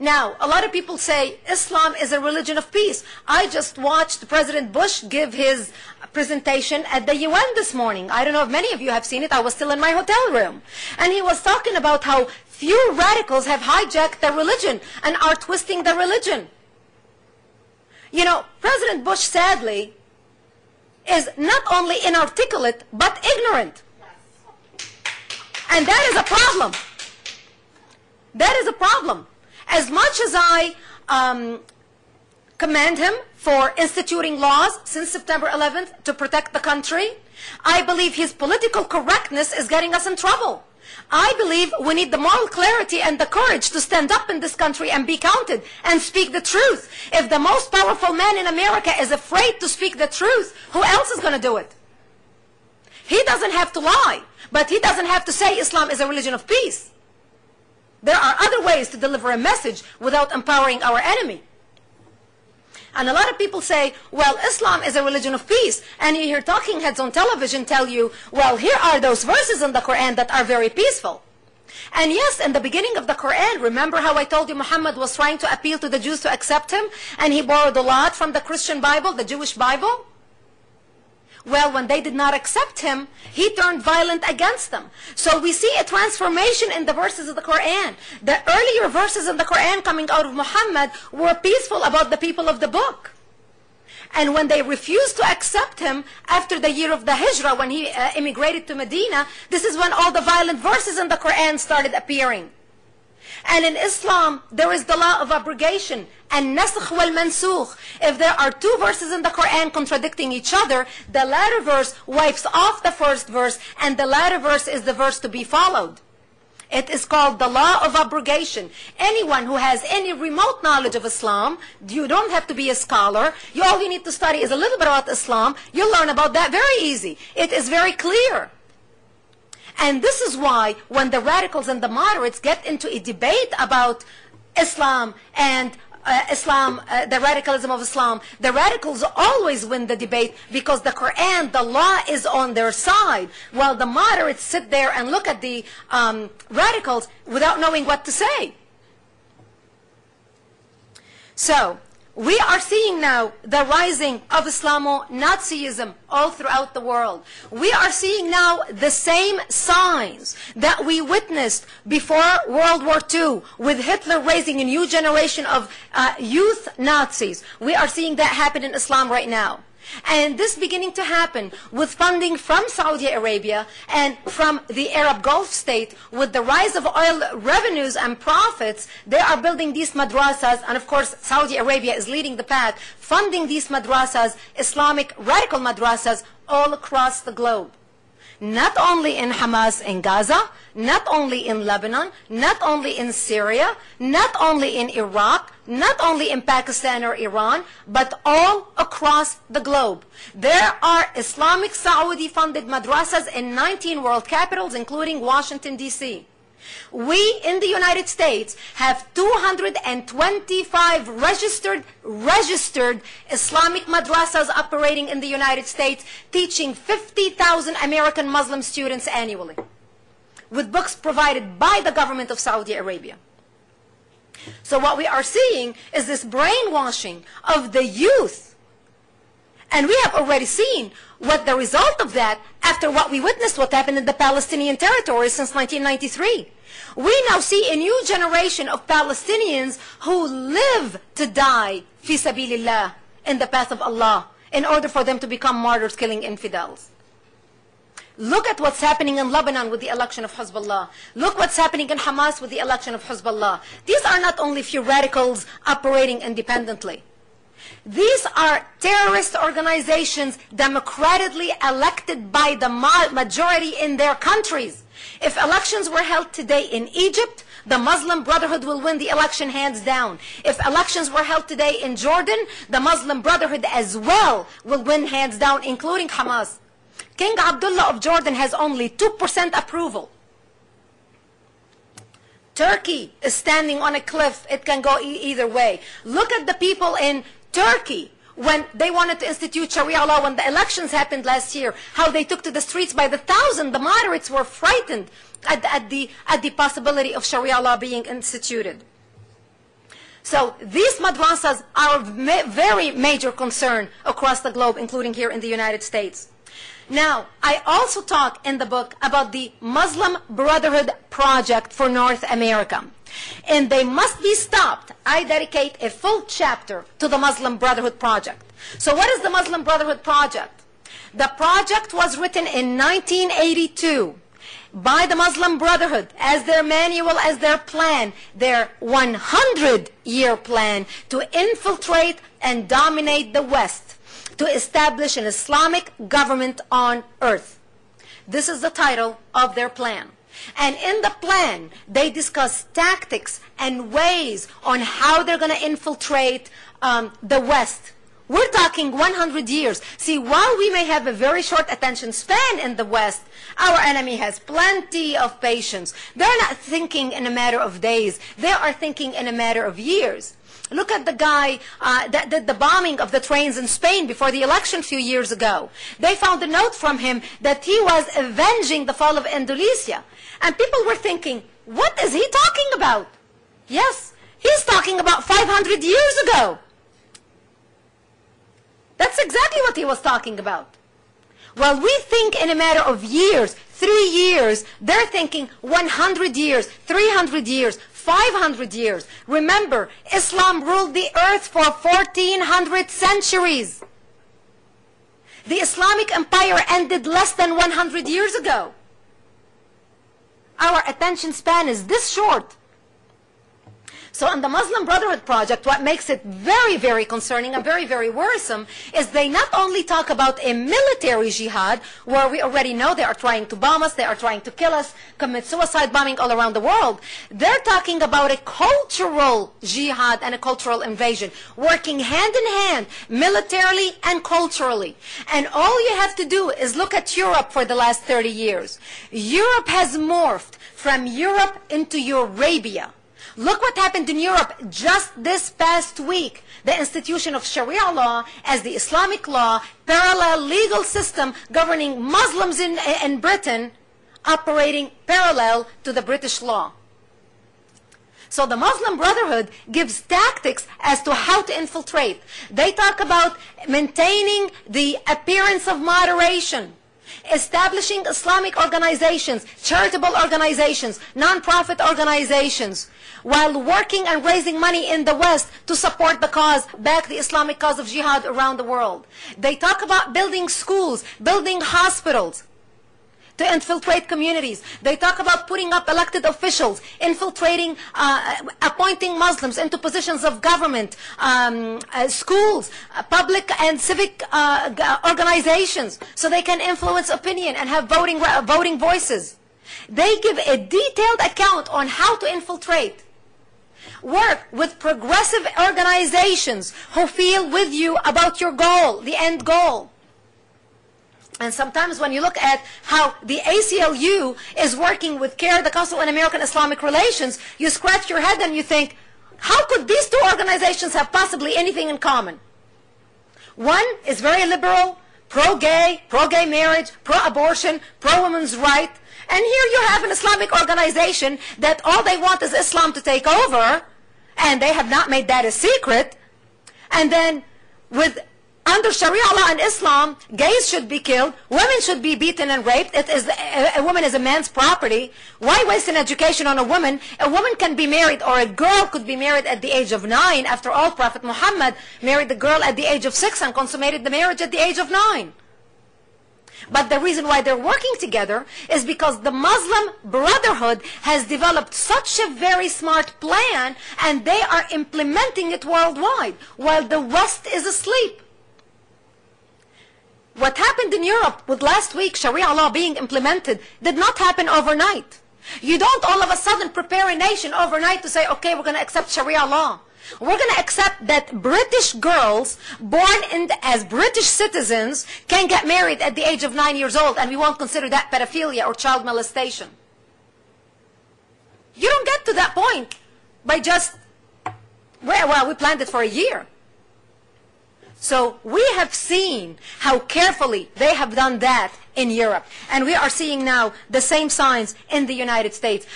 Now, a lot of people say Islam is a religion of peace. I just watched President Bush give his presentation at the UN this morning. I don't know if many of you have seen it. I was still in my hotel room. And he was talking about how few radicals have hijacked the religion and are twisting the religion. You know, President Bush, sadly, is not only inarticulate, but ignorant. And that is a problem. That is a problem. As much as I commend him for instituting laws since September 11th to protect the country, I believe his political correctness is getting us in trouble. I believe we need the moral clarity and the courage to stand up in this country and be counted and speak the truth. If the most powerful man in America is afraid to speak the truth, who else is going to do it? He doesn't have to lie, but he doesn't have to say Islam is a religion of peace. There are other ways to deliver a message without empowering our enemy. And a lot of people say, well, Islam is a religion of peace. And you hear talking heads on television tell you, well, here are those verses in the Quran that are very peaceful. And yes, in the beginning of the Quran, remember how I told you Muhammad was trying to appeal to the Jews to accept him? And he borrowed a lot from the Christian Bible, the Jewish Bible? Well, when they did not accept him, he turned violent against them. So we see a transformation in the verses of the Quran. The earlier verses in the Quran coming out of Muhammad were peaceful about the people of the book. And when they refused to accept him after the year of the Hijrah, when he immigrated to Medina, this is when all the violent verses in the Quran started appearing. And in Islam, there is the law of abrogation, and nasakh wal mansukh. If there are two verses in the Quran contradicting each other, the latter verse wipes off the first verse, and the latter verse is the verse to be followed. It is called the law of abrogation. Anyone who has any remote knowledge of Islam, you don't have to be a scholar. All you need to study is a little bit about Islam. You'll learn about that very easy. It is very clear. And this is why when the radicals and the moderates get into a debate about Islam and the radicalism of Islam, the radicals always win the debate because the Quran, the law is on their side, while the moderates sit there and look at the radicals without knowing what to say. So, we are seeing now the rising of Islamo-Nazism all throughout the world. We are seeing now the same signs that we witnessed before World War II with Hitler raising a new generation of youth Nazis. We are seeing that happen in Islam right now. And this beginning to happen with funding from Saudi Arabia and from the Arab Gulf state. With the rise of oil revenues and profits, they are building these madrasas, and of course Saudi Arabia is leading the path, funding these madrasas, Islamic radical madrasas, all across the globe. Not only in Hamas in Gaza, not only in Lebanon, not only in Syria, not only in Iraq, not only in Pakistan or Iran, but all across the globe. There are Islamic Saudi-funded madrasas in 19 world capitals, including Washington, D.C. We in the United States have 225 registered Islamic madrasas operating in the United States, teaching 50,000 American Muslim students annually, with books provided by the government of Saudi Arabia. So what we are seeing is this brainwashing of the youth. And we have already seen what the result of that after what we witnessed, what happened in the Palestinian territories since 1993. We now see a new generation of Palestinians who live to die fi sabilillah, in the path of Allah, in order for them to become martyrs killing infidels. Look at what's happening in Lebanon with the election of Hezbollah. Look what's happening in Hamas with the election of Hezbollah. These are not only few radicals operating independently. These are terrorist organizations democratically elected by the majority in their countries. If elections were held today in Egypt, the Muslim Brotherhood will win the election hands down. If elections were held today in Jordan, the Muslim Brotherhood as well will win hands down, including Hamas. King Abdullah of Jordan has only 2% approval. Turkey is standing on a cliff. It can go either way. Look at the people in Turkey when they wanted to institute Sharia law, when the elections happened last year, how they took to the streets by the thousand. The moderates were frightened at the possibility of Sharia law being instituted. So these madrasas are of very major concern across the globe, including here in the United States. Now, I also talk in the book about the Muslim Brotherhood Project for North America. And they must be stopped. I dedicate a full chapter to the Muslim Brotherhood Project. So what is the Muslim Brotherhood Project? The project was written in 1982 by the Muslim Brotherhood as their manual, as their plan, their 100-year plan to infiltrate and dominate the West, to establish an Islamic government on earth. This is the title of their plan. And in the plan, they discuss tactics and ways on how they're going to infiltrate the West. We're talking 100 years. See, while we may have a very short attention span in the West, our enemy has plenty of patience. They're not thinking in a matter of days. They are thinking in a matter of years. Look at the guy that did the bombing of the trains in Spain before the election a few years ago. They found a note from him that he was avenging the fall of Indonesia. And people were thinking, what is he talking about? Yes, he's talking about 500 years ago. That's exactly what he was talking about. Well, we think in a matter of years, 3 years. They're thinking 100 years, 300 years, 500 years. Remember, Islam ruled the earth for 1400 centuries. The Islamic Empire ended less than 100 years ago. Our attention span is this short. So in the Muslim Brotherhood Project, what makes it very, very concerning and very, very worrisome is they not only talk about a military jihad, where we already know they are trying to bomb us, they are trying to kill us, commit suicide bombing all around the world. They're talking about a cultural jihad and a cultural invasion, working hand in hand, militarily and culturally. And all you have to do is look at Europe for the last 30 years. Europe has morphed from Europe into Eurabia. Look what happened in Europe just this past week. The institution of Sharia law as the Islamic law, parallel legal system governing Muslims in Britain, operating parallel to the British law. So the Muslim Brotherhood gives tactics as to how to infiltrate. They talk about maintaining the appearance of moderation, establishing Islamic organizations, charitable organizations, non-profit organizations, while working and raising money in the West to support the cause, back the Islamic cause of jihad around the world. They talk about building schools, building hospitals to infiltrate communities. They talk about putting up elected officials, infiltrating, appointing Muslims into positions of government, schools, public and civic organizations, so they can influence opinion and have voting voices. They give a detailed account on how to infiltrate. Work with progressive organizations who feel with you about your goal, the end goal. And sometimes when you look at how the ACLU is working with CARE, the Council on American Islamic Relations, you scratch your head and you think, how could these two organizations have possibly anything in common? One is very liberal, pro-gay marriage, pro-abortion, pro-women's right. And here you have an Islamic organization that all they want is Islam to take over, and they have not made that a secret. And then under Sharia law and Islam, gays should be killed, women should be beaten and raped. A woman is a man's property. Why waste an education on a woman? A woman can be married, or a girl could be married at the age of 9. After all, Prophet Muhammad married the girl at the age of 6 and consummated the marriage at the age of 9. But the reason why they're working together is because the Muslim Brotherhood has developed such a very smart plan, and they are implementing it worldwide, while the West is asleep. What happened in Europe with last week Sharia law being implemented did not happen overnight. You don't all of a sudden prepare a nation overnight to say, okay, we're going to accept Sharia law. We're going to accept that British girls born as British citizens can get married at the age of 9 years old, and we won't consider that pedophilia or child molestation. You don't get to that point by just, well, we planned it for a year. So we have seen how carefully they have done that in Europe. And we are seeing now the same signs in the United States.